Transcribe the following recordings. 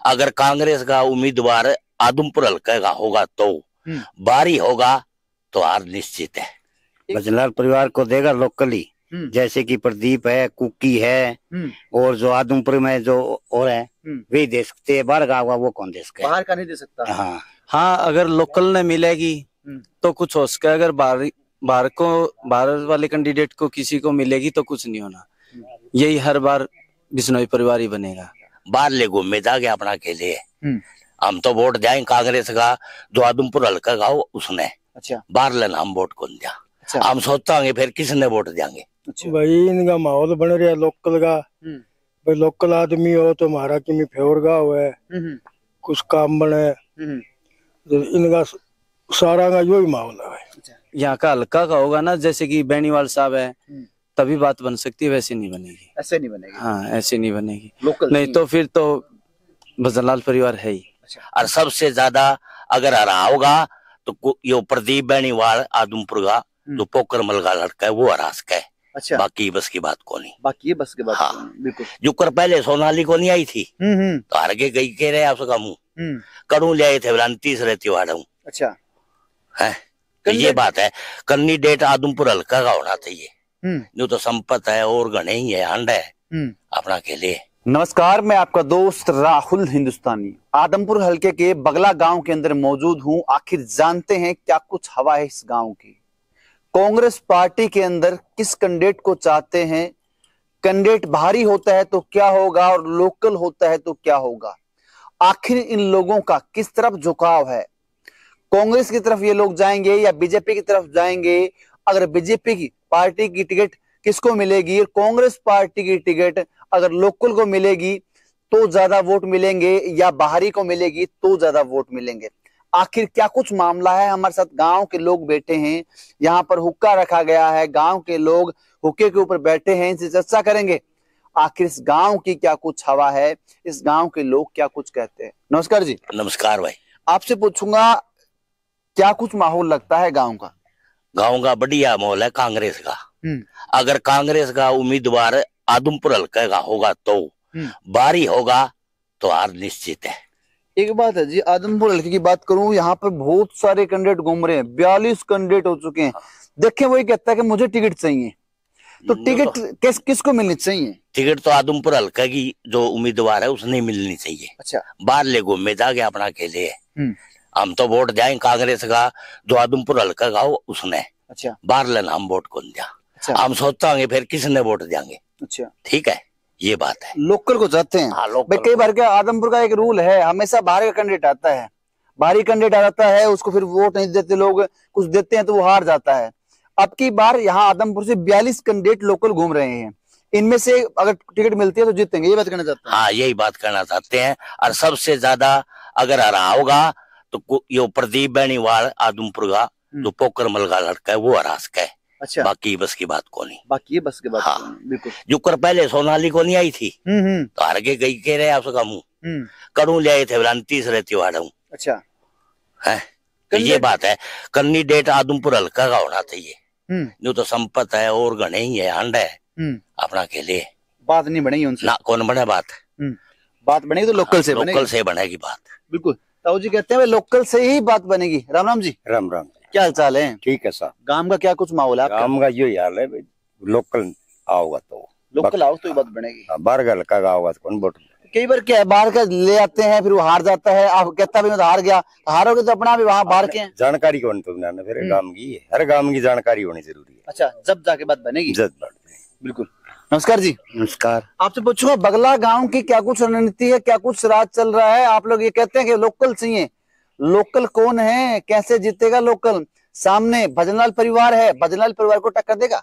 अगर कांग्रेस का उम्मीदवार आदमपुर हल्के का होगा तो बारी होगा तो हार निश्चित है। भजनलाल परिवार को देगा लोकली, जैसे कि प्रदीप है, कुकी है, और जो आदमपुर में जो और है वे दे सकते हैं। बाहर का होगा वो कौन दे सकता है? बाहर का नहीं दे सकता। हाँ हाँ, अगर लोकल ने मिलेगी तो कुछ हो सके, अगर बाहर वाले कैंडिडेट को किसी को मिलेगी तो कुछ नहीं होना। यही हर बार बिश्नोई परिवार ही बनेगा। बाहर ले घूमे जाके अपना के लिए हम तो वोट जाएंगे कांग्रेस का, जो आदमपुर हल्का का हो उसने। अच्छा, बाहर लेना हम वोट कौन दिया। अच्छा, हम सोचांगे फिर किसने वोट देंगे। अच्छा। भाई इनका माहौल बन रहा है लोकल का। भाई लोकल आदमी हो तो हमारा कि फेवर का हुआ है, कुछ काम बने तो इनका सारा का यो ही माहौल है। यहाँ का हल्का का होगा ना, जैसे कि बेनीवाल साहब है, तभी बात बन सकती है, वैसे नहीं बनेगी। ऐसे नहीं बनेगी। हाँ, ऐसे नहीं बनेगी। लोकल नहीं तो फिर तो भजनलाल परिवार है ही। और सबसे ज्यादा अगर हरा होगा तो यो प्रदीप बेनीवाल आदमपुर का जो पोकरमल का लड़का है वो हरा सका है। अच्छा, बाकी बस की बात को नहीं। बाकी ये बस के बात हाँ। बिल्कुल। जो कर पहले सोनाली को नहीं आई थी तो हार के गई कह रहे आपका मुंह कड़ू ले आए थे बोला तीसरे त्योहार हूँ। अच्छा है तो ये बात है, कैंडिडेट आदमपुर हल्का का होना चाहिए। जो तो संपत है और गणे ही है, हंड है अपना के लिए। नमस्कार, मैं आपका दोस्त राहुल हिंदुस्तानी आदमपुर हलके के बगला गांव के अंदर मौजूद हूं। आखिर जानते हैं क्या कुछ हवा है इस गांव की। कांग्रेस पार्टी के अंदर किस कैंडिडेट को चाहते हैं, कैंडिडेट भारी होता है तो क्या होगा और लोकल होता है तो क्या होगा। आखिर इन लोगों का किस तरफ झुकाव है, कांग्रेस की तरफ ये लोग जाएंगे या बीजेपी की तरफ जाएंगे। अगर बीजेपी की पार्टी की टिकट किसको मिलेगी और कांग्रेस पार्टी की टिकट अगर लोकल को मिलेगी तो ज्यादा वोट मिलेंगे या बाहरी को मिलेगी तो ज्यादा वोट मिलेंगे। आखिर क्या कुछ मामला है, हमारे साथ गांव के लोग बैठे हैं। यहाँ पर हुक्का रखा गया है, गांव के लोग हुक्के के ऊपर बैठे हैं, इनसे चर्चा करेंगे आखिर इस गांव की क्या कुछ हवा है, इस गांव के लोग क्या कुछ कहते हैं। नमस्कार जी। नमस्कार भाई। आपसे पूछूंगा क्या कुछ माहौल लगता है गांव का? गांव का बढ़िया माहौल है कांग्रेस का। अगर कांग्रेस का उम्मीदवार आदमपुर हल्के का होगा तो बारी होगा तो हार निश्चित है। एक बात है जी, आदमपुर हल्के की बात करूं, यहाँ पर बहुत सारे कैंडिडेट घूम रहे हैं, 42 कैंडिडेट हो चुके हैं। देखें वही कहता है कि मुझे टिकट चाहिए, तो टिकट किसको मिलनी चाहिए? टिकट तो आदमपुर हल्का की जो उम्मीदवार है उसने मिलनी चाहिए। अच्छा, बाहर ले घूमे जाके अपना के लिए हम तो वोट जाएंगे कांग्रेस का, जो आदमपुर हल्का का हो उसने। अच्छा, बाहर लेना हम वोट कौन दिया। अच्छा, हम सोचांगे फिर किसने वोट देंगे। अच्छा, ठीक है, ये बात है। लोकल को चाहते हैं। हाँ, भाई कई बार क्या आदमपुर का एक रूल है, हमेशा बाहर का कैंडिडेट आता है, बाहरी कैंडिडेट आता है, उसको फिर वोट नहीं देते लोग, कुछ देते हैं तो वो हार जाता है। अब की बार यहाँ आदमपुर से 42 कैंडिडेट लोकल घूम रहे हैं, इनमें से अगर टिकट मिलती है तो जीतेंगे, ये बात कहना चाहते हैं। हाँ, यही बात करना चाहते हैं। और सबसे ज्यादा अगर हरा होगा तो यो प्रदीप बेनीवाल आदमपुर का जो पोकरमल का लड़का है वो हरा सका है। अच्छा, बाकी बस की बात को नहीं। बाकी ये बस के बात हाँ, बिल्कुल। जो कर पहले सोनाली को नहीं आई थी तो हार के गई कह रहे आपका मुंह कड़ू ले आए थे बोला तीसरे त्योहार हूँ। अच्छा है तो ये बात है, कैंडिडेट आदमपुर हल्का का होना चाहिए। जो तो संपत है और गणे ही है, हंड है अपना के लिए। बात नहीं बनेगी उनसे ना कौन बने बात बनेगी तो लोकल से बनेगी। लोकल से बनेगी बात। बिल्कुल। ताऊ जी कहते हैं लोकल से ही बात बनेगी। राम राम जी। राम राम। क्या हाल चाल है? ठीक है साहब। गांव का क्या कुछ माहौल है? गांव का यो हाल है, लोकल आओगा तो लोकल आओ तो बात बनेगी। बाहर का हल्का का आओगा तो कौन वोट। कई बार क्या है, बाहर का ले आते हैं फिर वो हार जाता है, आप कहता भी मैं तो हार गया, हारोगे तो अपना भी वहाँ बाहर के जानकारी कौन तो बनाना, फिर गांव की हर गांव की जानकारी होनी जरूरी है। अच्छा, जब जाके बात बनेगी। बिल्कुल। नमस्कार जी। नमस्कार। आपसे पूछूंगा बगला गांव की क्या कुछ रणनीति है, क्या कुछ राज चल रहा है? आप लोग ये कहते हैं कि लोकल चाहिए, लोकल कौन है, कैसे जीतेगा लोकल? सामने भजनलाल परिवार है, भजनलाल परिवार को टक्कर देगा?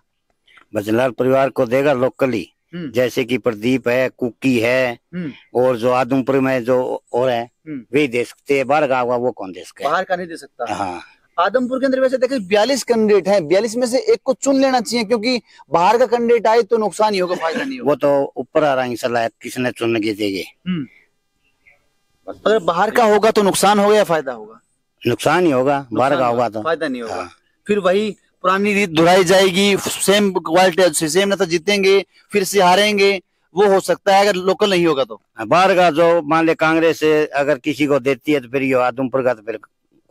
भजनलाल परिवार को देगा लोकली, जैसे कि प्रदीप है, कुकी है, और जो आदमपुर में जो और है वे दे सकते हैं। बाहर का होगा वो कौन दे सकता है? बाहर का नहीं दे सकता। हाँ, आदमपुर के अंदर वैसे देखिए 42 कैंडिडेट हैं, 42 में से एक को चुन लेना चाहिए, क्योंकि बाहर का कैंडिडेट आए तो नुकसान ही होगा, फायदा नहीं होगा। वो तो ऊपर आ रहा है सलाह किसने चुन के देंगे। अगर बाहर का होगा तो नुकसान होगा या फायदा होगा? नुकसान ही होगा, बाहर का होगा तो फायदा नहीं होगा। हाँ। फिर वही पुरानी रीत दोहराई जाएगी, सेम क्वालिटी, सेम ना तो जीतेंगे फिर से हारेंगे, वो हो सकता है अगर लोकल नहीं होगा तो। बाहर का जो मान ले कांग्रेस अगर किसी को देती है तो फिर ये आदमपुर का तो फिर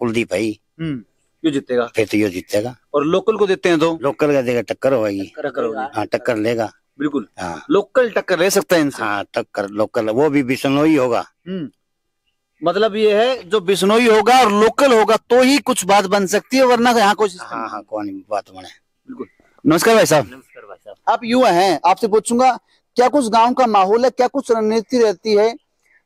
कुलदीप है ही, क्यों जीतेगा? फिर तो ये जीतेगा। और लोकल को देते हैं तो लोकल का देगा टक्कर होगी। टक्कर होगी। हाँ टक्कर लेगा बिल्कुल। हाँ लोकल टक्कर ले सकता है इनसे। हाँ टक्कर लोकल, वो भी बिश्नोई होगा। मतलब ये है जो बिश्नोई होगा और लोकल होगा तो ही कुछ बात बन सकती है, वरना यहाँ कोई हाँ हाँ कौन बात बने। बिल्कुल। नमस्कार भाई साहब। नमस्कार भाई साहब। आप युवा हैं, आपसे पूछूंगा क्या कुछ गांव का माहौल है, क्या कुछ रणनीति रहती है?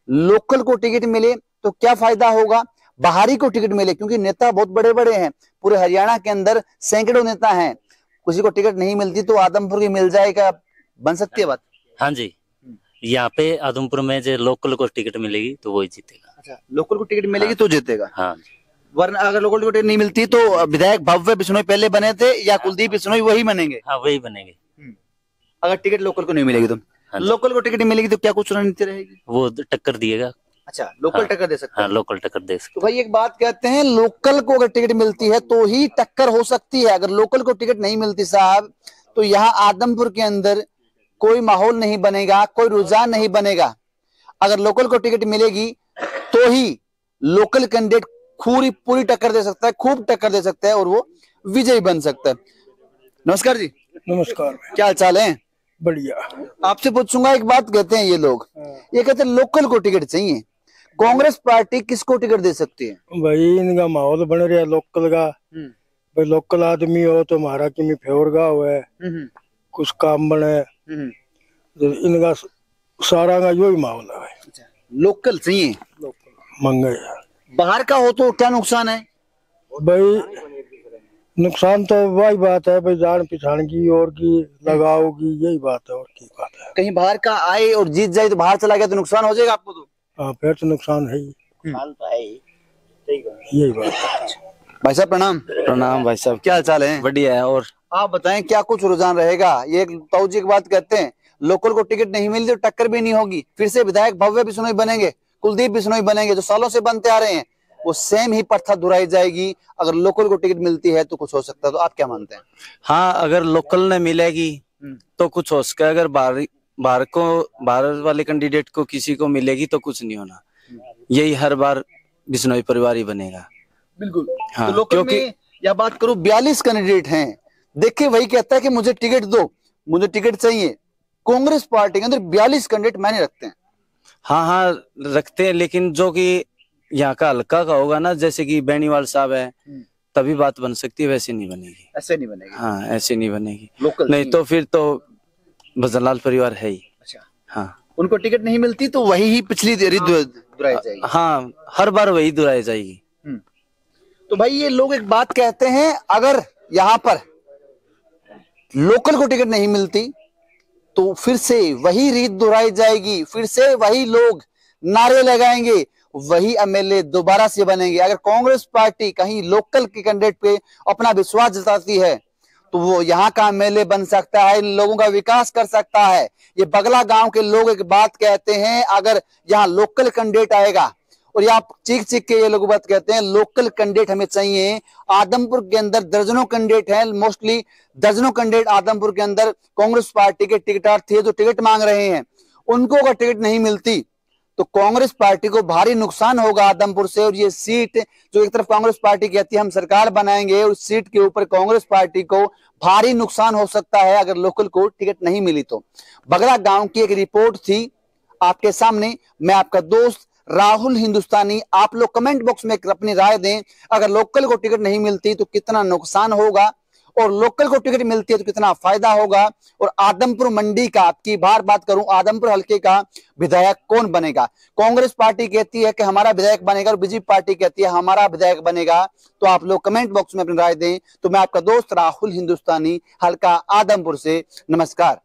लोकल को टिकट मिले तो क्या फायदा होगा, बाहरी को टिकट मिले, क्योंकि नेता बहुत बड़े बड़े हैं, पूरे हरियाणा के अंदर सैकड़ों नेता हैं, किसी को टिकट नहीं मिलती तो आदमपुर की मिल जाएगा, बन सकती है बात? हाँ जी, यहाँ पे आदमपुर में जो लोकल को टिकट मिलेगी तो वही जीतेगा। अच्छा, लोकल को टिकट मिलेगी तो जीतेगा। हाँ, वरना अगर लोकल को टिकट नहीं मिलती तो विधायक भव्य बिश्नोई पहले बने थे या कुलदीप बिश्नोई वही बनेंगे? हाँ वही बनेंगे अगर टिकट लोकल को नहीं मिलेगी तो। हाँ, लोकल को टिकट मिलेगी तो क्या कुछ रणनीति रहेगी? वो टक्कर दिएगा। अच्छा, लोकल हाँ, टक्कर दे सकते हैं। हाँ लोकल टक्कर दे सकते। तो भाई एक बात कहते हैं, लोकल को अगर टिकट मिलती है तो ही टक्कर हो सकती है, अगर लोकल को टिकट नहीं मिलती साहब तो यहाँ आदमपुर के अंदर कोई माहौल नहीं बनेगा, कोई रुझान नहीं बनेगा। अगर लोकल को टिकट मिलेगी तो ही लोकल कैंडिडेट पूरी टक्कर दे सकता है, खूब टक्कर दे सकता है और वो विजयी बन सकता है। नमस्कार जी। नमस्कार। क्या हाल चाल है? बढ़िया। आपसे पूछूंगा, एक बात कहते हैं ये लोग, ये कहते हैं लोकल को टिकट चाहिए, कांग्रेस पार्टी किसको टिकट दे सकती है? भाई इनका माहौल बन रहा है लोकल का, भाई लोकल आदमी हो तो हमारा कि में फेवर गाँव है, कुछ काम बने, तो इनका सारा का यो ही माहौल है भाई। लोकल चाहिए, मंगे। बाहर का हो तो क्या नुकसान है? भाई नुकसान तो वही बात है भाई, जान पहचान की और की लगाव की, यही बात है और की बात है। कहीं बाहर का आए और जीत जाए तो बाहर चला गया तो नुकसान हो जाएगा आपको तो? हाँ फिर तो नुकसान है ही, यही बात है। भाई साहब प्रणाम। प्रणाम भाई साहब, क्या हाल चाल है? बढ़िया है। और आप बताएं क्या कुछ रुझान रहेगा? ये ताऊ जी की बात कहते हैं, लोकल को टिकट नहीं मिलती तो टक्कर भी नहीं होगी, फिर से विधायक भव्य बिश्नोई बनेंगे, कुलदीप बिश्नोई बनेंगे, जो सालों से बनते आ रहे हैं, वो सेम ही प्रथा दोहराई जाएगी। अगर लोकल को टिकट मिलती है तो कुछ हो सकता है, तो आप क्या मानते हैं? हाँ, अगर लोकल ने मिलेगी तो कुछ हो सकता है, अगर बाहर वाले कैंडिडेट को किसी को मिलेगी तो कुछ नहीं होना, यही हर बार बिश्नोई परिवार ही बनेगा। बिल्कुल। हाँ, तो लोकल में या बात करूं 42 कैंडिडेट हैं, देखिए वही कहता है कि मुझे टिकट दो, मुझे टिकट चाहिए। कांग्रेस पार्टी के अंदर 42 कैंडिडेट मायने रखते हैं। हाँ हाँ रखते हैं, लेकिन जो कि यहाँ का हल्का का होगा ना, जैसे कि बेनीवाल साहब है, तभी बात बन सकती है, वैसे नहीं बनेगी। ऐसे नहीं बनेगी? हाँ ऐसे नहीं बनेगी, लोकल नहीं तो फिर तो भजनलाल परिवार है ही। अच्छा, हाँ, उनको टिकट नहीं मिलती तो वही ही पिछली देरी दोहराई जाएगी। हाँ हर बार वही दोहराई जाएगी। तो भाई ये लोग एक बात कहते हैं, अगर यहाँ पर लोकल को टिकट नहीं मिलती तो फिर से वही रीत दोहराई जाएगी, फिर से वही लोग नारे लगाएंगे, वही एमएलए दोबारा से बनेंगे। अगर कांग्रेस पार्टी कहीं लोकल के कैंडिडेट पे अपना विश्वास जताती है तो वो यहाँ का एमएलए बन सकता है, इन लोगों का विकास कर सकता है। ये बगला गांव के लोग एक बात कहते हैं, अगर यहाँ लोकल कैंडिडेट आएगा, और ये आप चीख के ये लोग बात कहते हैं लोकल कैंडिडेट हमें चाहिए। आदमपुर के अंदर दर्जनों कैंडिडेट हैं, मोस्टली दर्जनों कैंडिडेट आदमपुर के अंदर कांग्रेस पार्टी के टिकटार्थी है जो टिकट मांग रहे हैं। उनको अगर टिकट नहीं मिलती तो कांग्रेस पार्टी को भारी नुकसान होगा आदमपुर से, और ये सीट जो एक तरफ कांग्रेस पार्टी कहती है हम सरकार बनाएंगे, और उस सीट के ऊपर कांग्रेस पार्टी को भारी नुकसान हो सकता है अगर लोकल को टिकट नहीं मिली तो। बगला गांव की एक रिपोर्ट थी आपके सामने, मैं आपका दोस्त राहुल हिंदुस्तानी। आप लोग कमेंट बॉक्स में अपनी राय दें, अगर लोकल को टिकट नहीं मिलती तो कितना नुकसान होगा, और लोकल को टिकट मिलती है तो कितना फायदा होगा, और आदमपुर मंडी का, आपकी बार बात करूं, आदमपुर हल्के का विधायक कौन बनेगा? कांग्रेस पार्टी कहती है कि हमारा विधायक बनेगा और बीजेपी पार्टी कहती है हमारा विधायक बनेगा। तो आप लोग कमेंट बॉक्स में अपनी राय दें। तो मैं आपका दोस्त राहुल हिंदुस्तानी, हल्का आदमपुर से, नमस्कार।